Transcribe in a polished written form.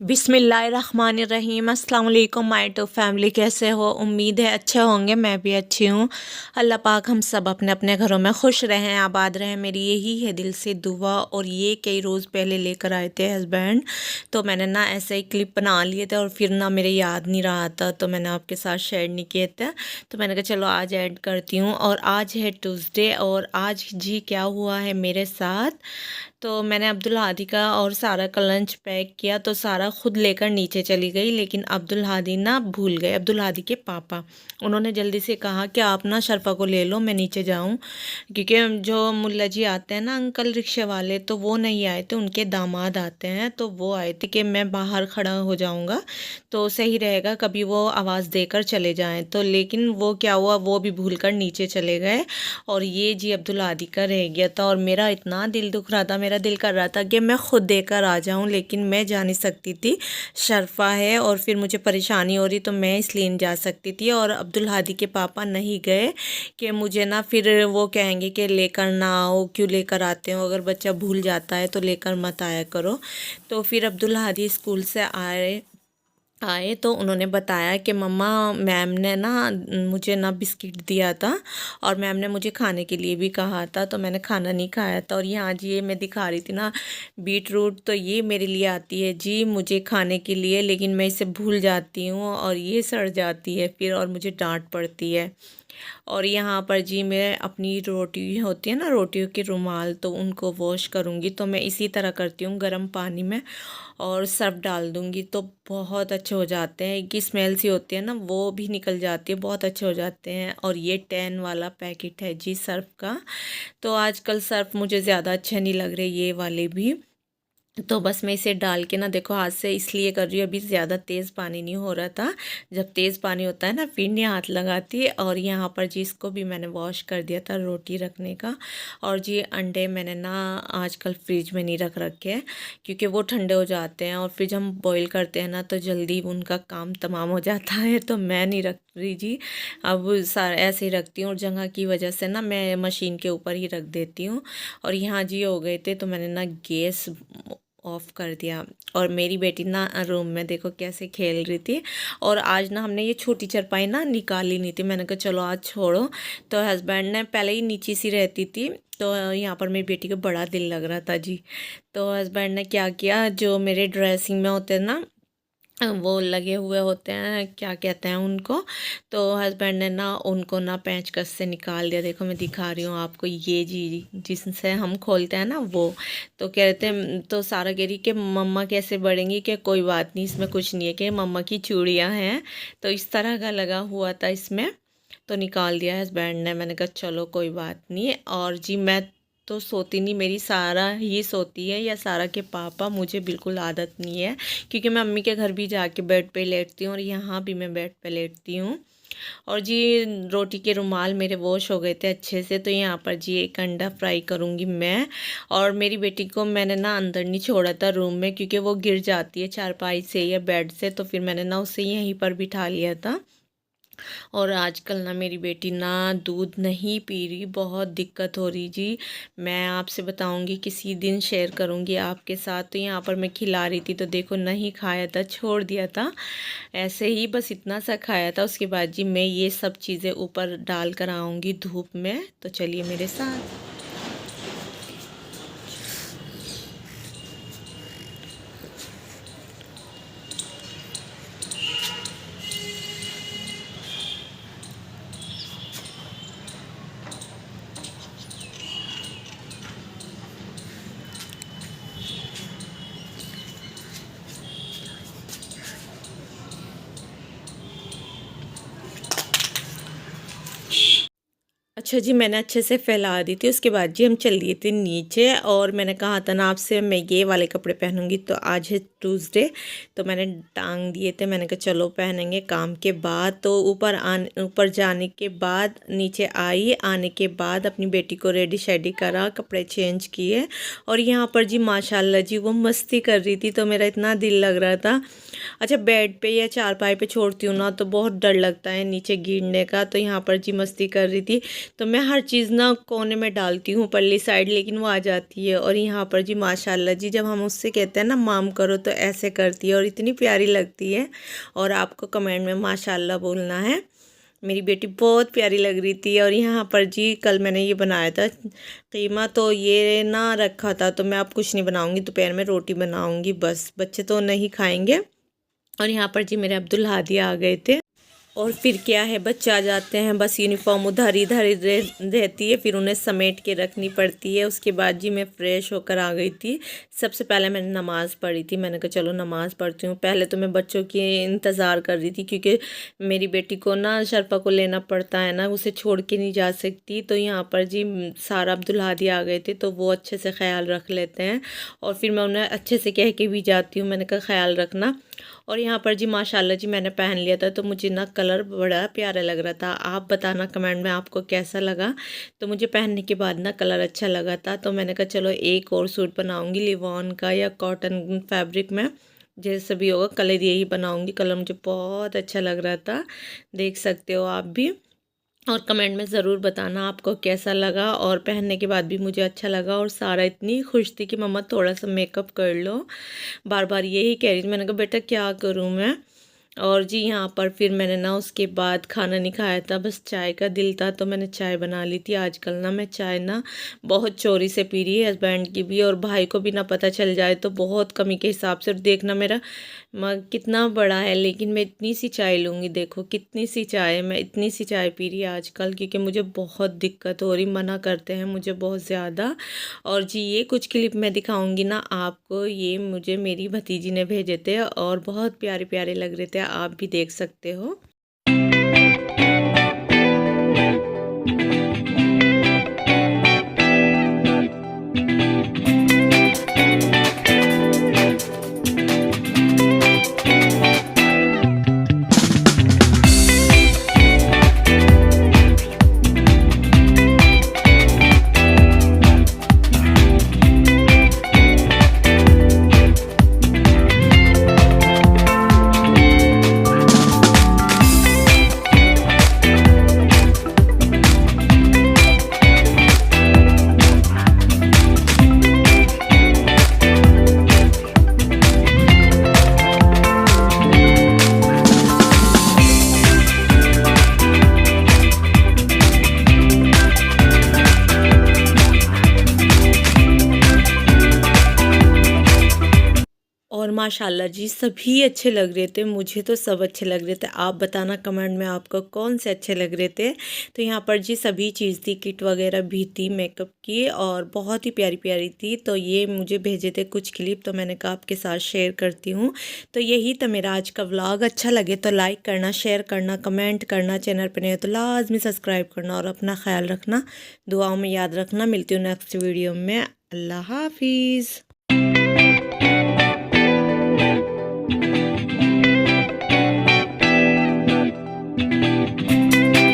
बिस्मिल्लाहिर्रहमानिर्रहीम। अस्सलाम वालेकुम माय टू फैमिली, कैसे हो? उम्मीद है अच्छे होंगे। मैं भी अच्छी हूँ। अल्लाह पाक हम सब अपने अपने घरों में खुश रहें, आबाद रहें, मेरी यही है दिल से दुआ। और ये कई रोज़ पहले लेकर आए थे हस्बैंड, तो मैंने ना ऐसे ही क्लिप बना लिए थे और फिर ना मेरे याद नहीं रहा था, तो मैंने आपके साथ शेयर नहीं किए थे। तो मैंने कहा चलो आज ऐड करती हूँ। और आज है ट्यूसडे और आज जी क्या हुआ है मेरे साथ। तो मैंने अब्दुल हादी का और सारा का लंच पैक किया, तो सारा खुद लेकर नीचे चली गई, लेकिन अब्दुल हादी ना भूल गए। अब्दुल हादी के पापा, उन्होंने जल्दी से कहा कि आप ना शरफ़ा को ले लो, मैं नीचे जाऊं, क्योंकि जो मुल्ला जी आते हैं ना अंकल रिक्शे वाले, तो वो नहीं आए थे, उनके दामाद आते हैं, तो वो आए थे कि मैं बाहर खड़ा हो जाऊंगा तो सही रहेगा, कभी वो आवाज़ देकर चले जाएं। तो लेकिन वो क्या हुआ, वो भी भूल कर नीचे चले गए और ये जी अब्दुल हादी का रह गया था। और मेरा इतना दिल दुख रहा था, मेरा दिल कर रहा था कि मैं खुद देकर आ जाऊं, लेकिन मैं जा नहीं सकती थी, शरफ़ा है और फिर मुझे परेशानी हो रही, तो मैं इसलिए नहीं जा सकती थी। और अब्दुल हादी के पापा नहीं गए कि मुझे ना फिर वो कहेंगे कि लेकर ना आओ, क्यों लेकर आते हो, अगर बच्चा भूल जाता है तो लेकर मत आया करो। तो फिर अब्दुल हादी स्कूल से आए तो उन्होंने बताया कि मम्मा, मैम ने ना मुझे ना बिस्किट दिया था और मैम ने मुझे खाने के लिए भी कहा था, तो मैंने खाना नहीं खाया था। और यहाँ जी ये मैं दिखा रही थी ना बीट रूट, तो ये मेरे लिए आती है जी मुझे खाने के लिए, लेकिन मैं इसे भूल जाती हूँ और ये सड़ जाती है फिर और मुझे डांट पड़ती है। और यहाँ पर जी मैं अपनी रोटी होती है ना, रोटियों के रुमाल, तो उनको वॉश करूँगी, तो मैं इसी तरह करती हूँ, गर्म पानी में और सर्फ डाल दूँगी, तो बहुत अच्छे हो जाते हैं। की स्मेल सी होती है ना, वो भी निकल जाती है, बहुत अच्छे हो जाते हैं। और ये 10 वाला पैकेट है जी सर्फ का। तो आजकल सर्फ मुझे ज़्यादा अच्छे नहीं लग रहे, ये वाले भी। तो बस मैं इसे डाल के ना, देखो हाथ से इसलिए कर रही हूँ, अभी ज़्यादा तेज़ पानी नहीं हो रहा था, जब तेज़ पानी होता है ना फिर नहीं हाथ लगाती। और यहाँ पर जी इसको भी मैंने वॉश कर दिया था रोटी रखने का। और जी अंडे मैंने ना आजकल फ्रिज में नहीं रख रखे हैं, क्योंकि वो ठंडे हो जाते हैं और फिर जब हम बॉईल करते हैं ना तो जल्दी उनका काम तमाम हो जाता है, तो मैं नहीं रख रही जी। अब सारा ऐसे ही रखती हूँ और जगह की वजह से ना मैं मशीन के ऊपर ही रख देती हूँ। और यहाँ जी हो गए थे, तो मैंने ना गैस ऑफ कर दिया। और मेरी बेटी ना रूम में देखो कैसे खेल रही थी। और आज ना हमने ये छोटी चारपाई ना निकाली नहीं थी, मैंने कहा चलो आज छोड़ो। तो हस्बैंड ने पहले ही नीचे सी रहती थी, तो यहाँ पर मेरी बेटी को बड़ा दिल लग रहा था जी। तो हस्बैंड ने क्या किया, जो मेरे ड्रेसिंग में होते हैं ना वो लगे हुए होते हैं, क्या कहते हैं उनको, तो हस्बैंड ने ना उनको ना पेंचकस से निकाल दिया। देखो मैं दिखा रही हूँ आपको, ये जी जिनसे हम खोलते हैं ना वो। तो कहते हैं, तो सारा कह रही कि मम्मा कैसे बढ़ेंगी, कि कोई बात नहीं, इसमें कुछ नहीं है, कि मम्मा की चूड़ियाँ हैं, तो इस तरह का लगा हुआ था इसमें। तो निकाल दिया हस्बैंड ने, मैंने कहा चलो कोई बात नहीं। और जी मैं तो सोती नहीं, मेरी सारा ही सोती है, या सारा के पापा, मुझे बिल्कुल आदत नहीं है, क्योंकि मैं मम्मी के घर भी जाके बेड पे लेटती हूँ और यहाँ भी मैं बेड पे लेटती हूँ। और जी रोटी के रुमाल मेरे वॉश हो गए थे अच्छे से, तो यहाँ पर जी एक अंडा फ्राई करूँगी मैं। और मेरी बेटी को मैंने ना अंदर नहीं छोड़ा था रूम में, क्योंकि वो गिर जाती है चारपाई से या बेड से, तो फिर मैंने ना उसे यहीं पर बिठा लिया था। और आजकल ना मेरी बेटी ना दूध नहीं पी रही, बहुत दिक्कत हो रही जी। मैं आपसे बताऊंगी, किसी दिन शेयर करूंगी आपके साथ। तो यहाँ पर मैं खिला रही थी, तो देखो नहीं खाया था, छोड़ दिया था ऐसे ही, बस इतना सा खाया था। उसके बाद जी मैं ये सब चीज़ें ऊपर डाल कर आऊँगी धूप में, तो चलिए मेरे साथ। अच्छा जी, मैंने अच्छे से फैला दी थी। उसके बाद जी हम चल दिए थे नीचे, और मैंने कहा था ना आपसे मैं ये वाले कपड़े पहनूंगी, तो आज है ट्यूसडे, तो मैंने टांग दिए थे, मैंने कहा चलो पहनेंगे काम के बाद। तो ऊपर जाने के बाद नीचे आई, आने के बाद अपनी बेटी को रेडी शेडी करा, कपड़े चेंज किए। और यहाँ पर जी माशाल्लाह जी वो मस्ती कर रही थी, तो मेरा इतना दिल लग रहा था। अच्छा बेड पे या चारपाई पे छोड़ती हूँ ना, तो बहुत डर लगता है नीचे गिरने का, तो यहाँ पर जी मस्ती कर रही थी। तो मैं हर चीज़ ना कोने में डालती हूँ परली साइड, लेकिन वो आ जाती है। और यहाँ पर जी माशाल्लाह जी, जब हम उससे कहते हैं ना माम करो तो ऐसे करती है और इतनी प्यारी लगती है। और आपको कमेंट में माशाल्लाह बोलना है। मेरी बेटी बहुत प्यारी लग रही थी। और यहाँ पर जी कल मैंने ये बनाया था कीमा, तो ये ना रखा था, तो मैं अब कुछ नहीं बनाऊँगी, दोपहर में रोटी बनाऊँगी बस, बच्चे तो नहीं खाएँगे। और यहाँ पर जी मेरे अब्दुल हादी आ गए थे। और फिर क्या है, बच्चे आ जाते हैं बस यूनिफॉर्म उधर इधर रहती है, फिर उन्हें समेट के रखनी पड़ती है। उसके बाद जी मैं फ़्रेश होकर आ गई थी। सबसे पहले मैंने नमाज़ पढ़ी थी। मैंने कहा चलो नमाज़ पढ़ती हूँ। पहले तो मैं बच्चों की इंतज़ार कर रही थी, क्योंकि मेरी बेटी को ना शरफा को लेना पड़ता है ना, उसे छोड़ के नहीं जा सकती। तो यहाँ पर जी सारा अब्दुल हादी आ गए थे, तो वो अच्छे से ख्याल रख लेते हैं। और फिर मैं उन्हें अच्छे से कह के भी जाती हूँ, मैंने कहा ख्याल रखना। और यहाँ पर जी माशाल्लाह जी मैंने पहन लिया था, तो मुझे ना कलर बड़ा प्यारा लग रहा था। आप बताना कमेंट में आपको कैसा लगा। तो मुझे पहनने के बाद ना कलर अच्छा लगा था, तो मैंने कहा चलो एक और सूट बनाऊंगी लिवॉन का या कॉटन फैब्रिक में, जैसे भी होगा कलर यही बनाऊंगी। कलर मुझे बहुत अच्छा लग रहा था, देख सकते हो आप भी। और कमेंट में ज़रूर बताना आपको कैसा लगा। और पहनने के बाद भी मुझे अच्छा लगा। और सारा इतनी खुश थी कि मम्मा थोड़ा सा मेकअप कर लो, बार बार यही कह रही थी। मैंने कहा बेटा क्या करूँ मैं। और जी यहाँ पर फिर मैंने ना उसके बाद खाना नहीं खाया था, बस चाय का दिल था, तो मैंने चाय बना ली थी। आजकल ना मैं चाय ना बहुत चोरी से पी रही है, हस्बैंड की भी और भाई को भी ना पता चल जाए तो बहुत कमी के हिसाब से। और देखना मेरा मग कितना बड़ा है, लेकिन मैं इतनी सी चाय लूँगी, देखो कितनी सी चाय, मैं इतनी सी चाय पी रही आजकल, क्योंकि मुझे बहुत दिक्कत हो रही, मना करते हैं मुझे बहुत ज़्यादा। और जी ये कुछ क्लिप मैं दिखाऊंगी ना आपको, ये मुझे मेरी भतीजी ने भेजे थे और बहुत प्यारे प्यारे लग रहे थे, आप भी देख सकते हो। और माशाल्लाह जी सभी अच्छे लग रहे थे, मुझे तो सब अच्छे लग रहे थे। आप बताना कमेंट में आपको कौन से अच्छे लग रहे थे। तो यहाँ पर जी सभी चीज़ थी, किट वगैरह भी थी मेकअप की, और बहुत ही प्यारी प्यारी थी। तो ये मुझे भेजे थे कुछ क्लिप, तो मैंने कहा आपके साथ शेयर करती हूँ। तो यही था मेरा आज का व्लॉग। अच्छा लगे तो लाइक करना, शेयर करना, कमेंट करना। चैनल पर नहीं हो तो लाजमी सब्सक्राइब करना और अपना ख्याल रखना, दुआओं में याद रखना। मिलती हूँ नेक्स्ट वीडियो में। अल्लाह हाफिज़।